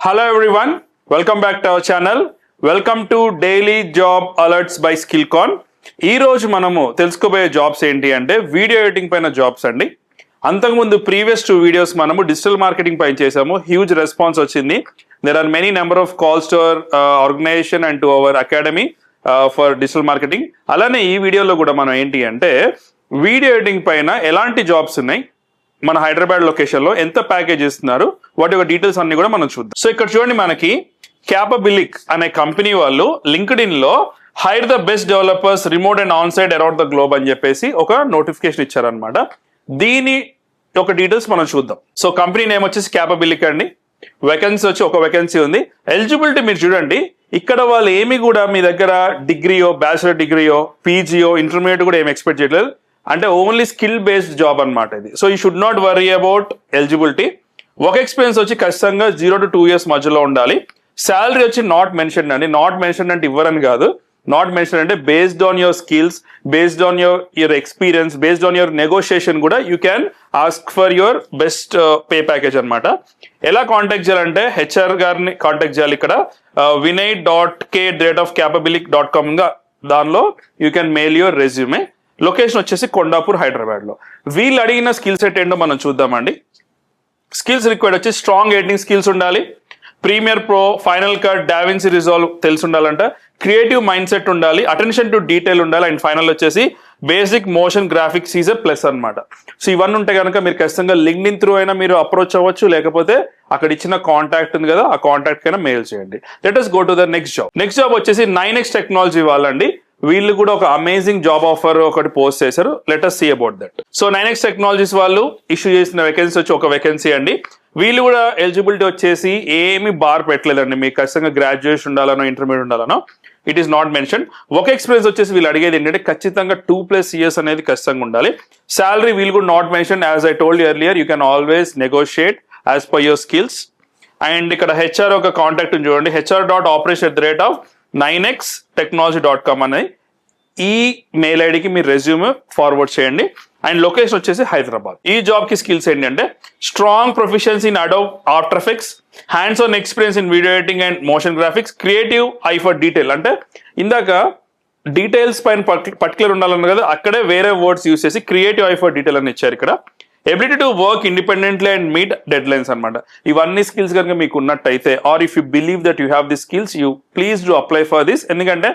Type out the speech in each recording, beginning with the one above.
Hello everyone, welcome back to our channel. Welcome to Daily Job Alerts by Skillcon. ఈ రోజు మనము తెలుసుకోబోయే jobs ఏంటి అంటే వీడియో ఎడిటింగ్ పైన జాబ్స్ అండి. అంతకుముందు ప్రీవియస్ 2 వీడియోస్ మనము డిజిటల్ మార్కెటింగ్ పైన చేసాము. హ్యూజ్ రెస్పాన్స్ వచ్చింది. There are many number of calls to our organization and to our academy for digital marketing. అలానే ఈ వీడియోలో కూడా మనం ఏంటి అంటే వీడియో ఎడిటింగ్ పైన ఎలాంటి జాబ్స్ ఉన్నాయి, మన హైదరాబాద్ లొకేషన్ లో ఎంత ప్యాకేజ్ ఇస్తున్నారు, వాటి యొక్క డీటెయిల్స్ అన్ని కూడా మనం చూద్దాం. సో ఇక్కడ చూడండి, మనకి క్యాపబిలిక్ అనే కంపెనీ వాళ్ళు లింక్డ్ఇన్ లో hire the best developers remote and on site around the globe అని చెప్పేసి ఒక నోటిఫికేషన్ ఇచ్చారనమాట. దీని ఒక డీటెయిల్స్ మనం చూద్దాం. సో కంపెనీ నేమ్ వచ్చేసి క్యాపబిలిక్ అండి. వేకెన్సీ వచ్చి ఒక వేకెన్సీ ఉంది. ఎలిజిబిలిటీ మీరు చూడండి, ఇక్కడ వాళ్ళు ఏమి కూడా మీ దగ్గర డిగ్రీయో, బ్యాచిలర్ డిగ్రీయో, పీజీయో, ఇంటర్మీడియట్ కూడా ఏమి ఎక్స్పెక్ట్ చేయట్లేదు. అంటే ఓన్లీ స్కిల్ బేస్డ్ జాబ్ అనమాట ఇది. So you should not worry about eligibility. Work experience వచ్చి ఖచ్చితంగా 0 to 2 years మధ్యలో ఉండాలి. శాలరీ వచ్చి నాట్ మెన్షన్ అండి. నాట్ మెన్షన్ అంటే ఇవ్వరని కాదు. నాట్ మెన్షన్ అంటే based on your skills, based on your experience, based on your negotiation కూడా you can ask for your best pay package అనమాట. ఎలా కాంటాక్ట్ చేయాలంటే హెచ్ఆర్ గారిని కాంటాక్ట్ చేయాలి. ఇక్కడ vinay.k@capabilic.com గా దానిలో you can mail your resume. Location వచ్చేసి కొండాపూర్, హైదరాబాద్ లో. వీళ్ళు అడిగిన స్కిల్ సెట్ ఏంటో మనం చూద్దామండి. స్కిల్స్ రిక్వైర్డ్ వచ్చి స్ట్రాంగ్ ఎడిటింగ్ స్కిల్స్ ఉండాలి, Premiere Pro, Final Cut, DaVinci Resolve తెలిసి ఉండాలంట, క్రియేటివ్ మైండ్ సెట్ ఉండాలి, అటెన్షన్ టు డీటెయిల్ ఉండాలి, అండ్ ఫైనల్ వచ్చేసి basic motion graphics is a plus అనమాట. సో ఇవన్నీ ఉంటే కనుక మీరు ఖచ్చితంగా లింక్డ్ఇన్ త్రూ అయినా మీరు అప్రోచ్ అవ్వచ్చు, లేకపోతే అక్కడ ఇచ్చిన కాంటాక్ట్ ఉంది కదా, ఆ కాంటాక్ట్ కైనా మెయిల్ చేయండి. Let us go to the next job. Next job వచ్చేసి 9X టెక్నాలజీ వాళ్ళండి. వీళ్ళు కూడా ఒక అమేజింగ్ జాబ్ ఆఫర్ ఒకటి పోస్ట్ చేశారు. Let us see about that. So 9X technologies వాళ్ళు ఇష్యూ చేసిన వేకెన్సీ వచ్చి ఒక వేకెన్సీ అండి. వీళ్ళు కూడా ఎలిజిబిలిటీ వచ్చేసి ఏమి బార్ పెట్టలేదండి. మీకు ఖచ్చితంగా గ్రాడ్యుయేషన్ ఉండాలనో, ఇంటర్మీడియట్ ఉండాలనో, it is not mention. Work experience వచ్చేసి వీళ్ళు అడిగేది ఏంటంటే ఖచ్చితంగా 2+ years అనేది ఖచ్చితంగా ఉండాలి. శాలరీ వీళ్ళు కూడా not mention. As I told earlier, you can always negotiate as per your skills. And ఇక్కడ హెచ్ఆర్ ఒక కాంటాక్ట్ చూడండి, hr.operation@9xtechnology.com అనే ఈ మెయిల్ ఐడికి మీరు రెజ్యూమ్ ఫార్వర్డ్ చేయండి. అండ్ లొకేషన్ వచ్చేసి హైదరాబాద్. ఈ జాబ్ కి స్కిల్స్ ఏంటంటే strong proficiency in Adobe after effects, hands on experience in video editing and motion graphics, creative eye for detail. అంటే ఇందాక డీటెయిల్స్ పైన పర్టికులర్ ఉండాలన్నారు కదా, అక్కడే వేరే వర్డ్స్ యూస్ చేసి క్రియేటివ్ ఐ ఫర్ డీటెయిల్ అని ఇచ్చారు ఇక్కడ. Ability to work independently and meet deadlines అనమాట. ఇవన్నీ స్కిల్స్ కనుక మీకు ఉన్నట్టయితే, or if you believe that you have the skills, you please do apply for this. ఎందుకంటే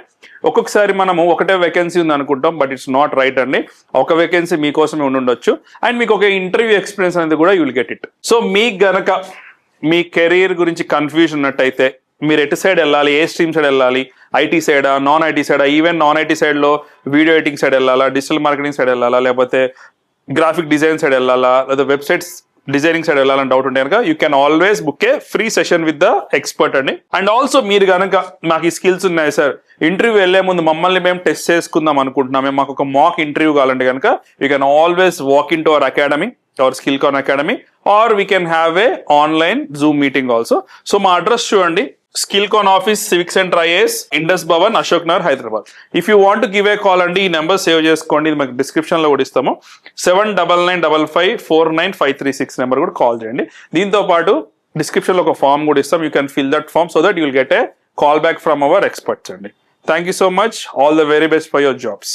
ఒక్కొక్కసారి మనము ఒకటే వేకెన్సీ ఉంది అనుకుంటాం, బట్ ఇట్స్ నాట్ రైట్ అండి. ఒక వేకెన్సీ మీకోసమే ఉండొచ్చు, అండ్ మీకు ఒక ఇంటర్వ్యూ ఎక్స్పీరియన్స్ అనేది కూడా you will get it. So మీకు గనక మీ కెరీర్ గురించి కన్ఫ్యూజన్ ఉన్నట్టయితే, మీరు ఎటు సైడ్ వెళ్ళాలి, ఏ స్ట్రీమ్ సైడ్ వెళ్ళాలి, ఐటీ సైడా, నాన్ ఐటీ సైడా, ఈవెన్ నాన్ ఐటీ సైడ్ లో వీడియో ఎడిటింగ్ సైడ్ వెళ్ళాలా, డిజిటల్ మార్కెటింగ్ సైడ్ వెళ్ళాలా, లేకపోతే గ్రాఫిక్ డిజైన్ సైడ్ వెళ్ళాలా, లేదా వెబ్సైట్స్ డిజైనింగ్ సైడ్ వెళ్ళాలని డౌట్ ఉంటే కనుక you can always book A free session with the expert అండి. అండ్ ఆల్సో మీరు కనుక మాకు ఈ స్కిల్స్ ఉన్నాయి సార్, ఇంటర్వ్యూ వెళ్లే ముందు మమ్మల్ని మేము టెస్ట్ చేసుకుందాం అనుకుంటున్నాం, మాకు ఒక మాక్ ఇంటర్వ్యూ కావాలంటే కనుక you can always walk in to our academy, our Skillcon academy, or we can have a online zoom meeting also. So మా అడ్రస్ చూడండి, Skillcon office, civic centre IAS, Indus Bhavan, Ashok Nagar, Hyderabad. If you want give a call అండి, ఈ number save చేసుకోండి, ఇది మాకు description లో కూడా ఇస్తాము. 7995549536 నెంబర్ కూడా కాల్ చేయండి. దీంతో పాటు డిస్క్రిప్షన్ లో ఒక ఫామ్ కూడా ఇస్తాం. You can fill that form so that you will get a call back from our experts అండి. Thank you so much. All the very best for your jobs.